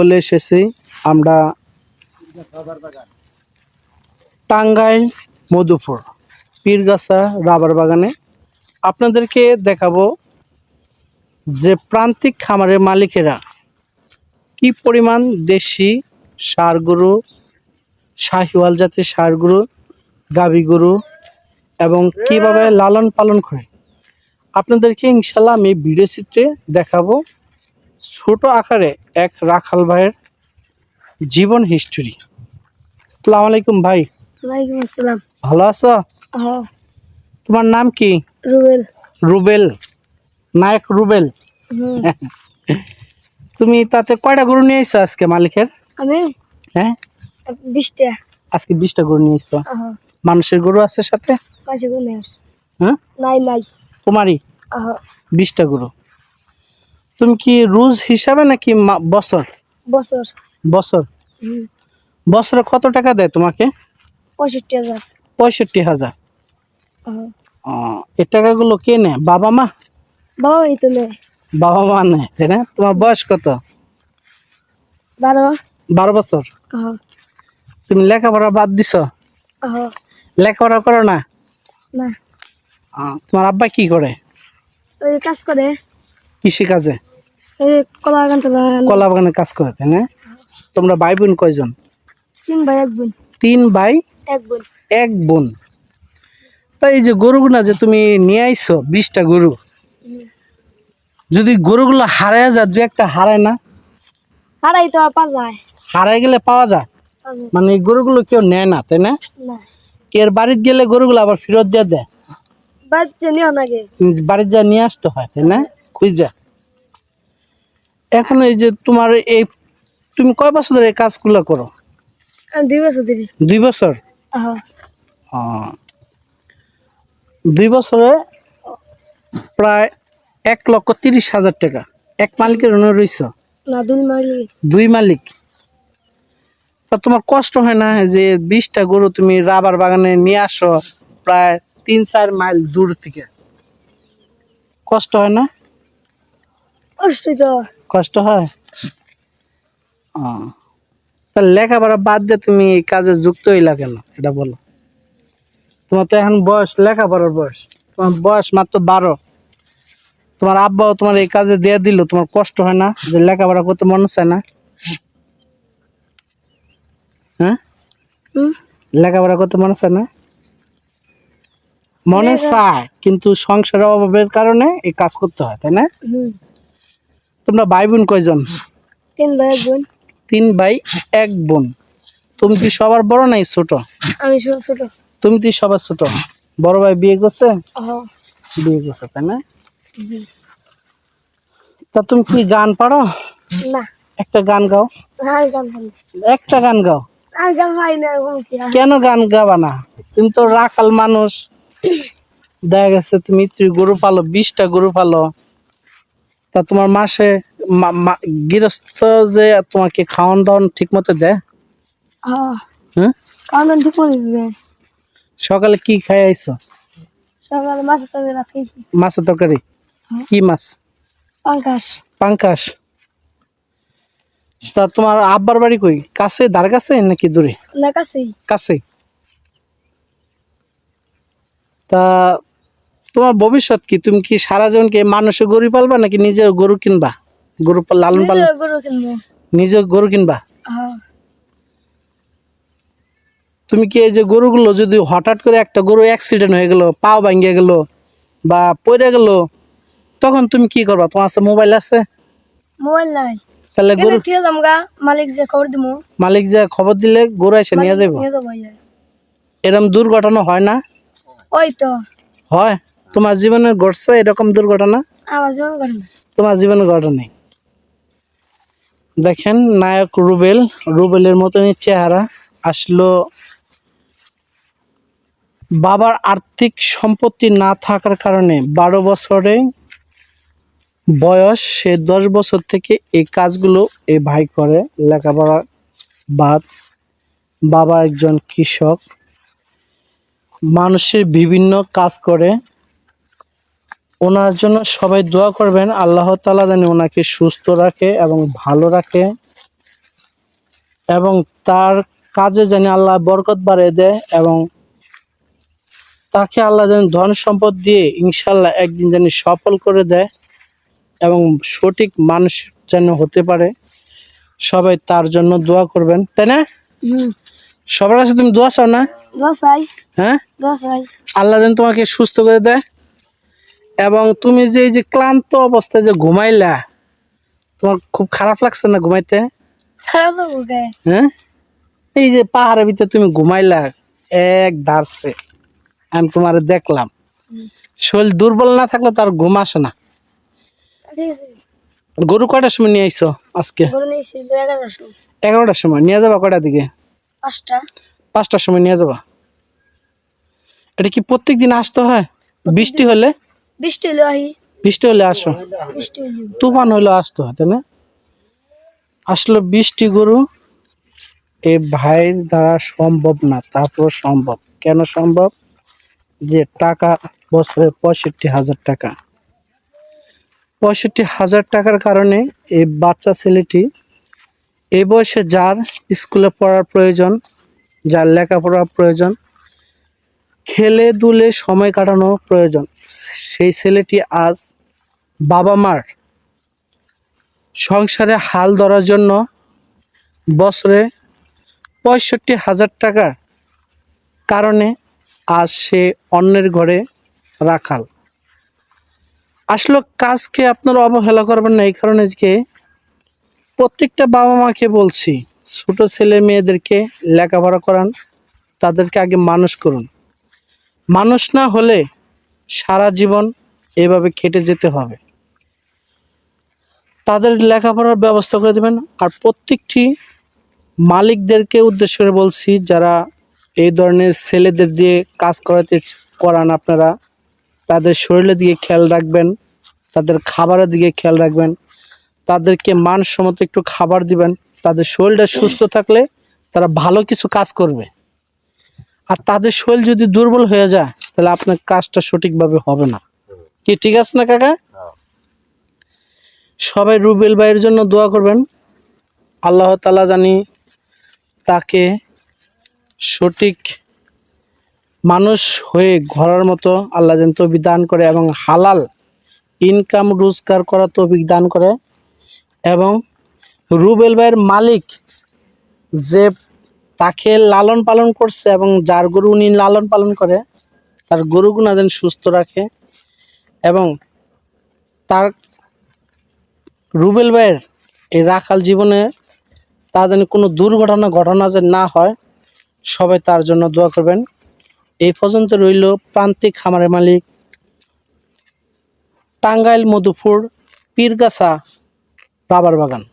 চলে এসেছি আমরা টাঙ্গাইল মধুপুর পীরগাছা রাবার বাগানে। আপনাদেরকে দেখাবো যে প্রান্তিক খামারের মালিকেরা কি পরিমাণ দেশি ষাঁড় গরু, শাহিওয়াল জাতের ষাঁড় গরু, গাভী গরু এবং কিভাবে লালন পালন করে আপনাদেরকে ইনশাল্লাহ আমি ভিডিও চিত্রে দেখাবো। ছোট আকারে এক রাখাল ভাইয়ের জীবন হিস্টোরি। আসসালামু আলাইকুম ভাই। ওয়ালাইকুম আসসালাম। ভালো আছো? হ্যাঁ। তোমার নাম কি? রুবেল। রুবেল, নায়ক রুবেল। তুমি তাতে কয়টা গরু নিয়ে এসছো আজকে মালিকের? আমি হ্যাঁ 20টা। আজকে 20টা গরু নিয়ে এসছো। মানুষের গরু আছে সাথে? পাঁচে গুনে আস। হ্যাঁ নাই। তোমারই 20টা গরু। তুমি কি রোজ হিসাবে নাকি বছর? বছর। বছর। বছরে কত টাকা দেয় তোমাকে? 65,000। 65,000। এই টাকাগুলো কে নেয়? বাবা মা? বাবা এই তো নেই। বাবা মা নেয়, তাই না? তোমার বয়স কত? 12 বছর। তুমি লেখাপড়া বাদ দিছো? লেখাপড়া করো না? না। তোমার আব্বা কি করে? ওই কাজ করে। কৃষি কাজে? এই কলা বাগান কলা বাগানে কাজ করে, তাই না? তোমরা ভাই বোন কয়জন? 3 ভাই 1 বোন। 3 ভাই 1 বোন। 1 বোন। তাই এই যে গরুগুলা যে তুমি নিয়ে আইছো 20টা গরু, যদি গরুগুলো হারায় যায়, দু একটা হারায় না? হারাই তো পাওয়া যায়। হারাই গেলে পাওয়া যায়, মানে এই গরুগুলো কেউ নেয় না, তাই না? না। এর বাড়িতে গেলে গরুগুলো আবার ফেরত দিয়ে দেয়। বাচ্চা নিও নাকি? বাড়িতে যা নিয়ে আসতে হয়, তাই না? খুঁজা। এখন এই যে তোমার এই তুমি কয় বছর ধরে এই কাজগুলো করো? আমি 2 বছর ধরে। 2 বছর? 2 বছরে প্রায় 1,30,000 টাকা এক মালিকের ঋণে রইছ? না, 2 মালিক। 2 মালিক। তা তোমার কষ্ট হয় না যে 20টা গরু তুমি রাবার বাগানে নিয়ে আসো প্রায় 3-4 মাইল দূর থেকে? কষ্ট হয় না? কষ্ট হয়। তা লেখাপড়া বাদ দিয়ে তুমি এই কাজে যুক্ত হইলা কেন, এটা বলো। তোমার তো এখন বয়স, লেখাপড়ার বয়স, তোমার বয়স মাত্র 12। তোমার আব্বাও তোমার এই কাজে দিয়ে দিল, তোমার কষ্ট হয় না যে লেখাপড়া করতে মন চায় না? হ্যাঁ, লেখাপড়া করতে মনে চায় না? মনে চায়, কিন্তু সংসারের অভাবের কারণে এই কাজ করতে হয়, তাই না? তোমরা ভাই বোন কয়জন? 3 ভাই 1 বোন। 3 ভাই 1 বোন। তুমি কি সবার বড় নাই ছোট? আমি ছোট। তুমি কি সবার ছোট? বড় ভাই বিয়ে করছে? বিয়ে করছে, তাই না? তা তুমি কি গান পারো? না। একটা গান গাও। একটা গান গাও। কেন গান গাবা না? তুমি তো রাখাল মানুষ, দেখা গেছে তুমি গরু পালো, 20টা গরু পালো। তা তোমার মাসে গৃহস্থ যে তোমাকে খাওয়ান দাওয়ান ঠিক মতো দেয়? হ্যাঁ, খাওয়ান ঠিক মতো দেয়। সকালে কি খাই আইছো? সকালে মাছের তরকারি ভাত খাইছি। মাছের তরকারি? কি মাছ? পাঙ্কাশ। পাঙ্কাশ। তা তোমার আব্বার বাড়ি কই? কাছে, ধার কাছে নাকি দূরে? না, কাছেই। কাছে। তা তোমার ভবিষ্যৎ কি? তুমি কি সারা জীবন কি মানুষের গরু পালবা নাকি নিজের গরু কিনবা? গরু লালন পালন? গরু কিনবো। নিজের গরু কিনবা? তুমি কি এই যে গরুগুলো যদি হঠাৎ করে একটা গরু অ্যাক্সিডেন্ট হয়ে গেল, পাও ভাঙ্গে গেল বা পড়ে গেল, তখন তুমি কি করবা? তোমার আছে মোবাইল আছে? মোবাইল নাই। তাহলে গরু মালিক যে খবর দিমু। মালিক যে খবর দিলে গরু এসে নিয়ে যাবো? এরকম দুর্ঘটনা হয় না? ওই তো হয়। তোমার জীবনে ঘটছে এরকম দুর্ঘটনা? আমার জীবন ঘটনা। তোমার জীবনে ঘটে নাই। দেখেন নায়ক রুবেল, রুবেলের মতনই চেহারা। আসলো বাবার আর্থিক সম্পত্তি না থাকার কারণে 12 বছরে বয়স, সে 10 বছর থেকে এই কাজগুলো এই ভাই করে। লেখাপড়া বাদ, বাবা একজন কৃষক, মানুষের বিভিন্ন কাজ করে। ওনার জন্য সবাই দোয়া করবেন, আল্লাহ তাআলা যেন ওনাকে সুস্থ রাখে এবং ভালো রাখে। এবং তার কাজে যেন আল্লাহ বরকত বাড়িয়ে দেয় এবং তাকে আল্লাহ যেন ধন সম্পদ দিয়ে ইনশাল্লাহ একদিন যেন সফল করে দেয় এবং সঠিক মানুষ যেন হতে পারে। সবাই তার জন্য দোয়া করবেন, তাই না? সবার কাছে তুমি দোয়া চাও না? দোসাই হ্যাঁ, দোসাই আল্লাহ যেন তোমাকে সুস্থ করে দেয় এবং তুমি যে এই যে ক্লান্ত অবস্থায় যে ঘুমাইলা, তোমার খুব খারাপ লাগছে না ঘুমাইতে? খারাপ লাগবো কে? হ্যাঁ, এই যে পাহাড়ের ভিতরে তুমি ঘুমাইলা এক ধারছে, আমি তোমার দেখলাম, শরীর দুর্বল না থাকলে তার ঘুম আসে না। ঠিক আছে। গরু কয়টার সময় নিয়ে আইছো আজকে? গরু নিয়েছি 11:30 11টার সময় নিয়ে যাবা? কয়টার দিকে? 5টা 5টার সময় নিয়ে যাবা। এটা কি প্রত্যেক দিন আসতে হয়? বৃষ্টি হলে? বৃষ্টি হইলো আহি বৃষ্টি হলে আসো, বৃষ্টি হইলো তুফান হইলে আসতে হয়, তাই না? আসলে বৃষ্টি গরু এই ভাইয়ের দ্বারা সম্ভব না, তারপর সম্ভব। কেন সম্ভব? যে টাকা বছরে 65,000 টাকা, 65,000 টাকার কারণে এই বাচ্চা ছেলেটি এই বয়সে যার স্কুলে পড়ার প্রয়োজন, যার লেখাপড়ার প্রয়োজন, খেলে দুলে সময় কাটানো প্রয়োজন, সেই ছেলেটি আজ বাবা মার সংসারে হাল ধরার জন্য বছরে 65,000 টাকার কারণে আজ সে অন্যের ঘরে রাখাল। আসলে কাজকে আপনারা অবহেলা করবেন না, এই কারণে যে প্রত্যেকটা বাবা মাকে বলছি, ছোট ছেলে মেয়েদেরকে লেখাপড়া করান, তাদেরকে আগে মানুষ করুন। মানুষ না হলে সারা জীবন এভাবে খেটে যেতে হবে। তাদের লেখাপড়ার ব্যবস্থা করে দেবেন। আর প্রত্যেকটি মালিকদেরকে উদ্দেশ্য করে বলছি, যারা এই ধরনের ছেলেদের দিয়ে কাজ করান, আপনারা তাদের শরীরের দিকে খেয়াল রাখবেন, তাদের খাবারের দিকে খেয়াল রাখবেন, তাদেরকে মানসম্মত একটু খাবার দিবেন। তাদের শরীরটা সুস্থ থাকলে তারা ভালো কিছু কাজ করবে। আর তাদের শরীর যদি দুর্বল হয়ে যায় তাহলে আপনার কাজটা সঠিকভাবে হবে না। কি ঠিক আছে না কাকা? সবাই রুবেল ভাইয়ের জন্য দোয়া করবেন। আল্লাহ তাআলা জানি তাকে সঠিক মানুষ হয়ে ঘোরার মতো আল্লাহ যেন তৌফিক দান করে এবং হালাল ইনকাম রোজগার করার তৌফিক দান করে। এবং রুবেল ভাইয়ের মালিক যে তাকে লালন পালন করছে এবং যার গরু উনি লালন পালন করে, তার গরুগুনা যেন সুস্থ রাখে এবং তার রুবেল ভাইয়ের এই রাখাল জীবনে তা যেন কোনো ঘটনা যেন না হয়, সবাই তার জন্য দোয়া করবেন। এই পর্যন্ত রইল প্রান্তিক খামারের মালিক, টাঙ্গাইল মধুপুর পীরগাছা রাবার বাগান।